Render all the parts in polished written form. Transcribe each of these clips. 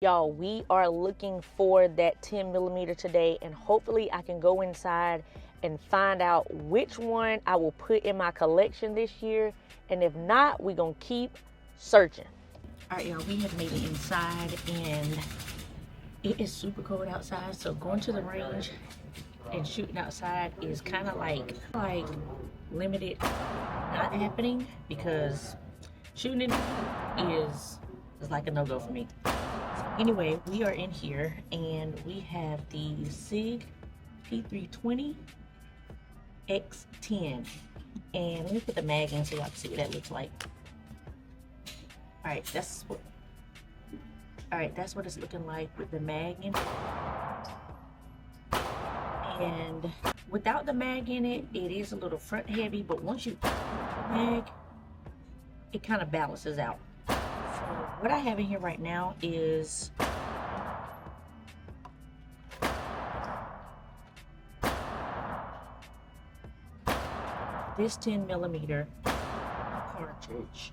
Y'all, we are looking for that 10 millimeter today, and hopefully I can go inside and find out which one I will put in my collection this year. And if not, we're gonna keep searching. All right, y'all, we have made it inside and it is super cold outside. So going to the range and shooting outside is kind of like limited not happening, because shooting is like a no-go for me. Anyway, we are in here and we have the SIG P320 X10, and let me put the mag in so y'all can see what that looks like. All right, that's what it's looking like with the mag in it. And without the mag in it, it is a little front heavy, but once you put the mag, it kind of balances out. So what I have in here right now is this 10 millimeter cartridge.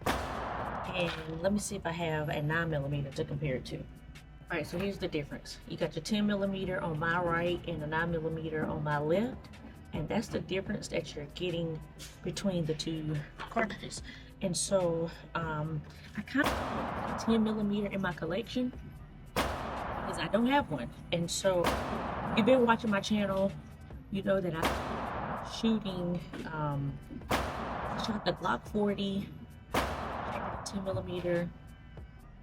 And let me see if I have a 9 millimeter to compare it to. All right, so here's the difference. You got your 10 millimeter on my right and a 9 millimeter on my left. And that's the difference that you're getting between the two cartridges. And so I kind of want a 10 millimeter in my collection because I don't have one. And so if you've been watching my channel, you know that I'm shooting, I shot the Glock 40, 10 millimeter,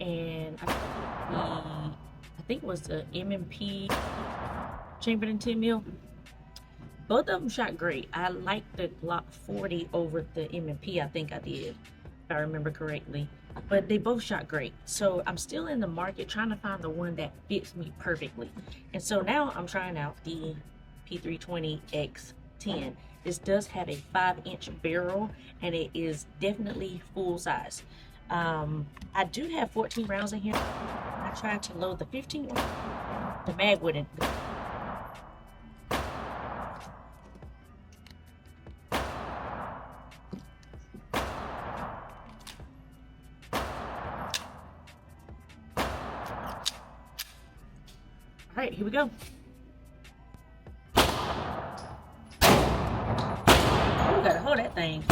and I think it was the M&P chambered in 10 mil. Both of them shot great. I like the Glock 40 over the M&P. I think I did, if I remember correctly. But they both shot great. So I'm still in the market trying to find the one that fits me perfectly. And so now I'm trying out the P320 X10. This does have a 5-inch barrel, and it is definitely full size. I do have 14 rounds in here. I tried to load the 15. The mag wouldn't. All right, here we go. Oh, gotta hold that thing.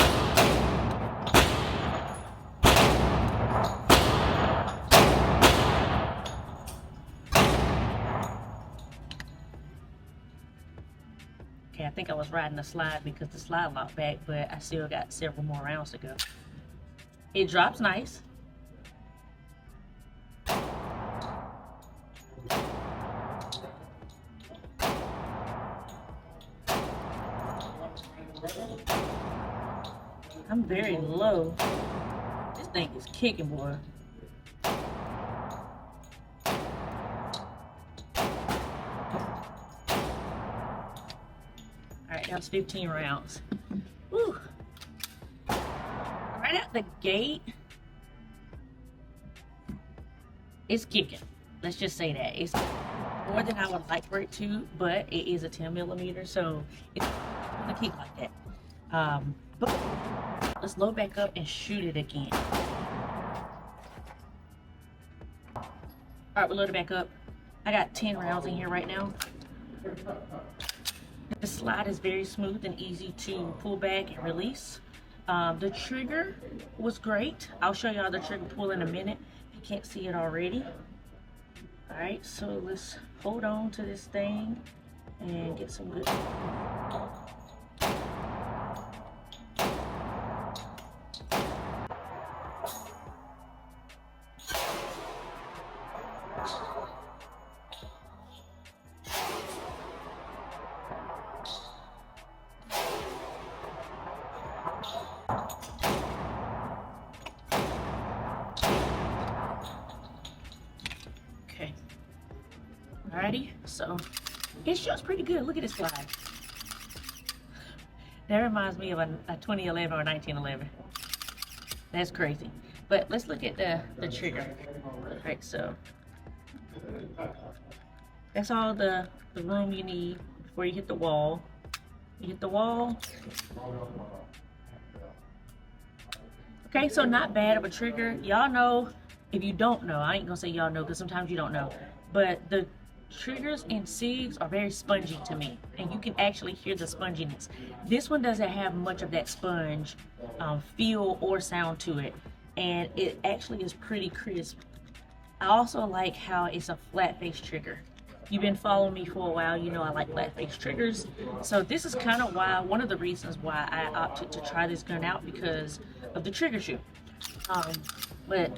Okay, I think I was riding the slide because the slide locked back, but I still got several more rounds to go. It drops nice. I'm very low. This thing is kicking, boy. Alright, that was 15 rounds. Woo. Right out the gate, it's kicking. Let's just say that. It's more than I would like for it to, but it is a 10 millimeter, so it's gonna kick like that. But let's load back up and shoot it again. Alright, we're loaded back up. I got 10 rounds in here right now. The slide is very smooth and easy to pull back and release. The trigger was great. I'll show y'all the trigger pull in a minute if you can't see it already. Alright, so let's hold on to this thing and get some good. Okay. Alrighty, so it shows pretty good. Look at this slide. That reminds me of a 2011 or 1911. That's crazy. But let's look at the trigger. Alright, so that's all the room you need before you hit the wall. You hit the wall. Okay, so not bad of a trigger. Y'all know if you don't know, I ain't gonna say y'all know because sometimes you don't know, but the triggers in SIGs are very spongy to me, and you can actually hear the sponginess. This one doesn't have much of that sponge feel or sound to it, and it actually is pretty crisp. I also like how it's a flat face trigger. You've been following me for a while, you know I like flat face triggers. So this is kind of why, one of the reasons why I opted to try this gun out, because of the trigger shoe. But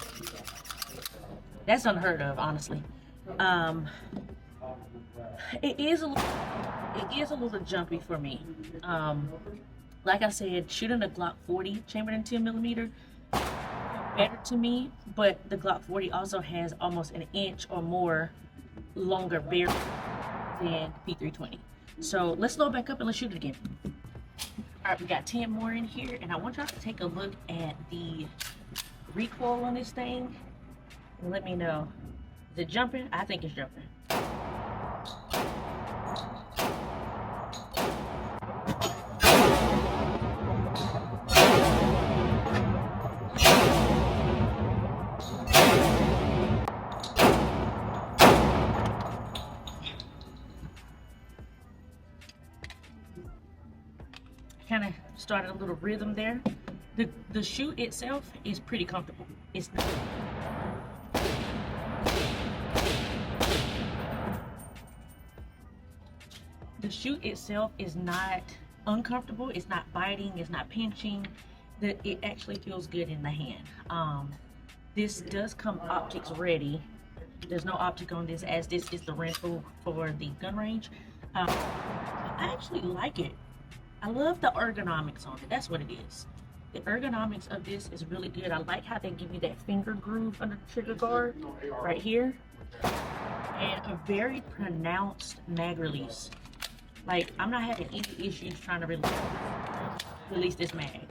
that's unheard of, honestly. It is a little jumpy for me. Like I said, shooting a Glock 40 chambered in 10mm better to me, but the Glock 40 also has almost an inch or more longer barrel than P320. So let's load back up and let's shoot it again. All right, we got 10 more in here, and I want y'all to take a look at the recoil on this thing and let me know. Is it jumping? I think it's jumping. Kind of started a little rhythm there. The shoe itself is pretty comfortable. It's not. The shoe itself is not uncomfortable. It's not biting. It's not pinching. It actually feels good in the hand. This does come optics ready. There's no optic on this, as this is the rental for the gun range. I actually like it. I love the ergonomics on it. That's what it is. The ergonomics of this is really good. I like how they give you that finger groove under the trigger guard right here, and a very pronounced mag release. Like, I'm not having any issues trying to release this mag.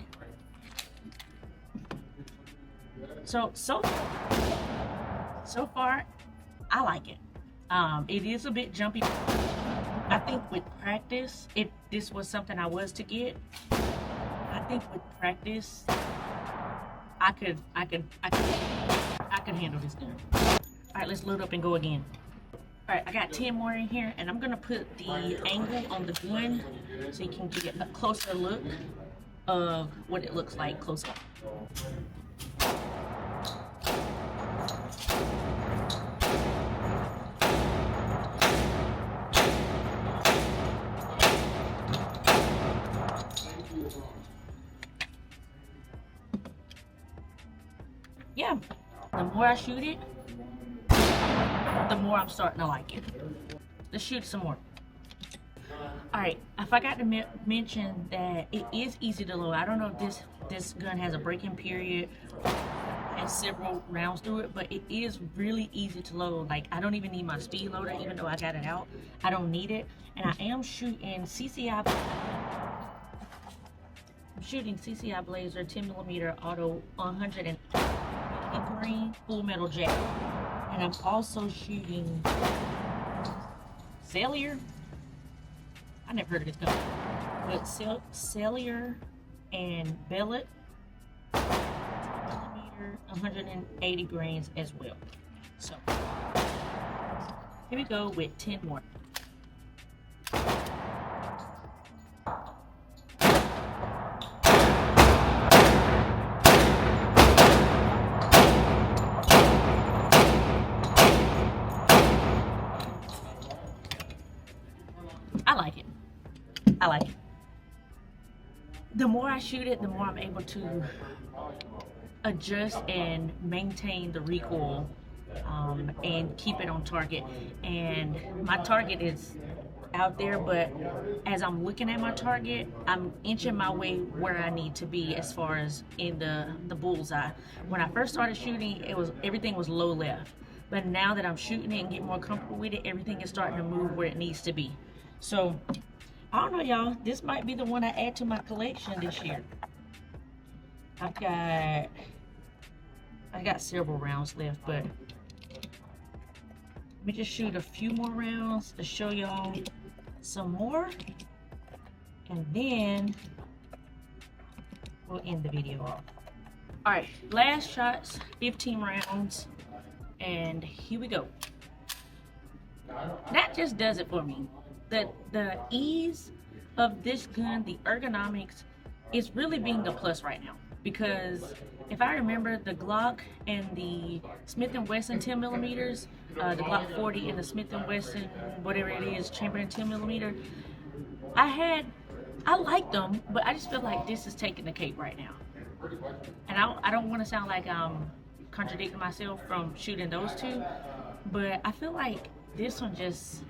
So far, I like it. It is a bit jumpy. I think with practice, if this was something I was to get, I think with practice, I could handle this gun. All right, let's load up and go again. All right, I got 10 more in here, and I'm gonna put the angle on the gun so you can get a closer look of what it looks like close up. Yeah, the more I shoot it, the more I'm starting to like it. Let's shoot some more. All right, I forgot to mention that it is easy to load. I don't know if this gun has a break-in period and several rounds through it, but it is really easy to load. Like, I don't even need my speed loader, even though I got it out. I don't need it, and I am shooting CCI. I'm shooting CCI Blazer 10mm auto 180 green full metal jacket, and I'm also shooting Cellier. I never heard of this gun, but Cellier and Bellet 10mm 180 grains as well. So here we go with 10 more. I like it. The more I shoot it, the more I'm able to adjust and maintain the recoil and keep it on target. And my target is out there, but as I'm looking at my target, I'm inching my way where I need to be as far as in the bullseye. When I first started shooting, everything was low left. But now that I'm shooting it and get more comfortable with it, everything is starting to move where it needs to be. So I don't know, y'all. This might be the one I add to my collection this year. I got several rounds left, but let me just shoot a few more rounds to show y'all some more, and then we'll end the video off. All right, last shots, 15 rounds, and here we go. That just does it for me. The ease of this gun, the ergonomics, is really being the plus right now. Because if I remember, the Glock and the Smith & Wesson 10 millimeters, the Glock 40 and the Smith & Wesson, whatever it is, Chamberlain 10 millimeter, I liked them, but I just feel like this is taking the cake right now. And I don't want to sound like I'm contradicting myself from shooting those two, but I feel like this one just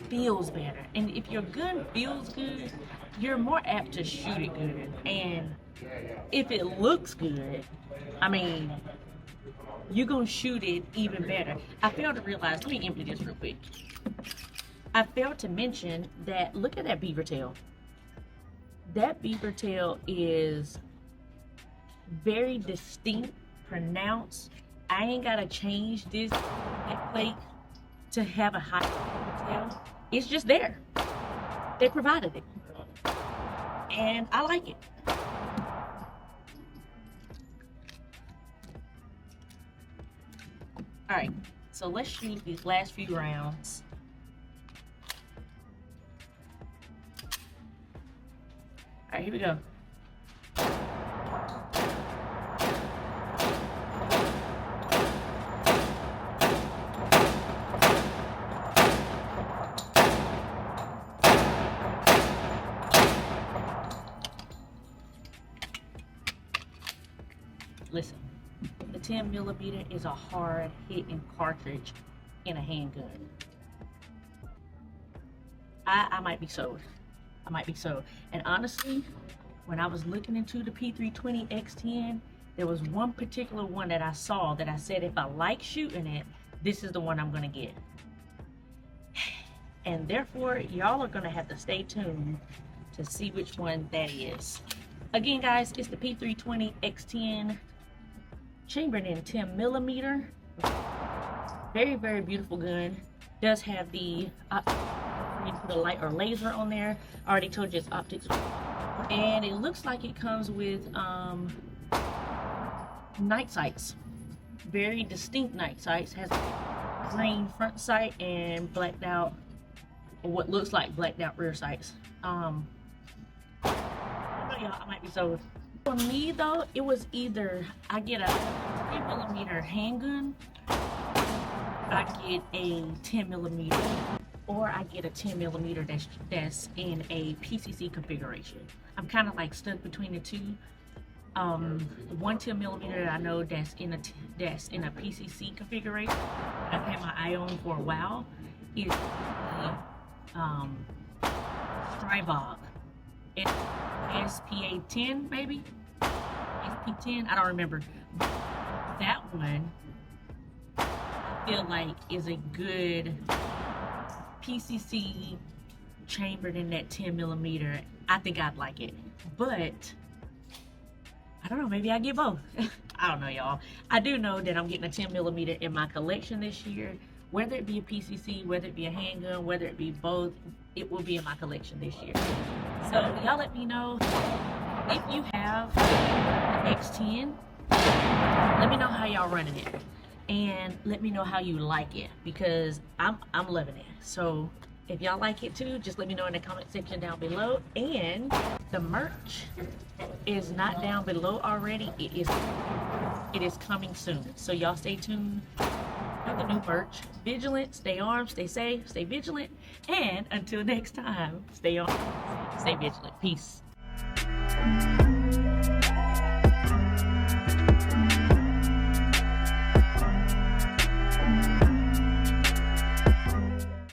feels better. And if your gun feels good, you're more apt to shoot it good. And if it looks good, I mean, you're gonna shoot it even better. I failed to realize, let me empty this real quick. I failed to mention that, look at that beaver tail. That beaver tail is very distinct, pronounced. I ain't gotta change this back plate to have a high tail. It's just there. They provided it. And I like it. Alright, so let's shoot these last few rounds. Alright, here we go. Listen, the 10 millimeter is a hard hitting cartridge in a handgun. I might be sold. I might be sold. And honestly, when I was looking into the P320 X10, there was one particular one that I saw that I said, if I like shooting it, this is the one I'm gonna get. And therefore, y'all are gonna have to stay tuned to see which one that is. Again, guys, it's the P320 X10 Chamberlain 10 millimeter. Very, very beautiful gun. Does have the you put a light or laser on there. I already told you it's optics. And it looks like it comes with night sights. Very distinct night sights. Has a green front sight and blacked out, or what looks like blacked out rear sights. I know y'all, I might be sold. For me though, it was either I get a 10 millimeter handgun, I get a 10 millimeter, or I get a 10 millimeter that's in a PCC configuration. I'm kind of like stuck between the two. One 10 millimeter that I know that's in a PCC configuration, I've had my eye on for a while, is the Strivog. It's SPA 10 maybe? SP 10? I don't remember. That one I feel like is a good PCC chambered in that 10 millimeter. I think I'd like it, but I don't know, maybe I get both. I don't know, y'all. I do know that I'm getting a 10 millimeter in my collection this year. Whether it be a PCC, whether it be a handgun, whether it be both, it will be in my collection this year. So y'all let me know if you have the X10. Let me know how y'all running it, and let me know how you like it, because I'm loving it. So if y'all like it too, just let me know in the comment section down below. And the merch is not down below already. It is coming soon. So y'all stay tuned for the new merch. Vigilant, stay armed, stay safe, stay vigilant, and until next time, stay armed, stay vigilant. Peace.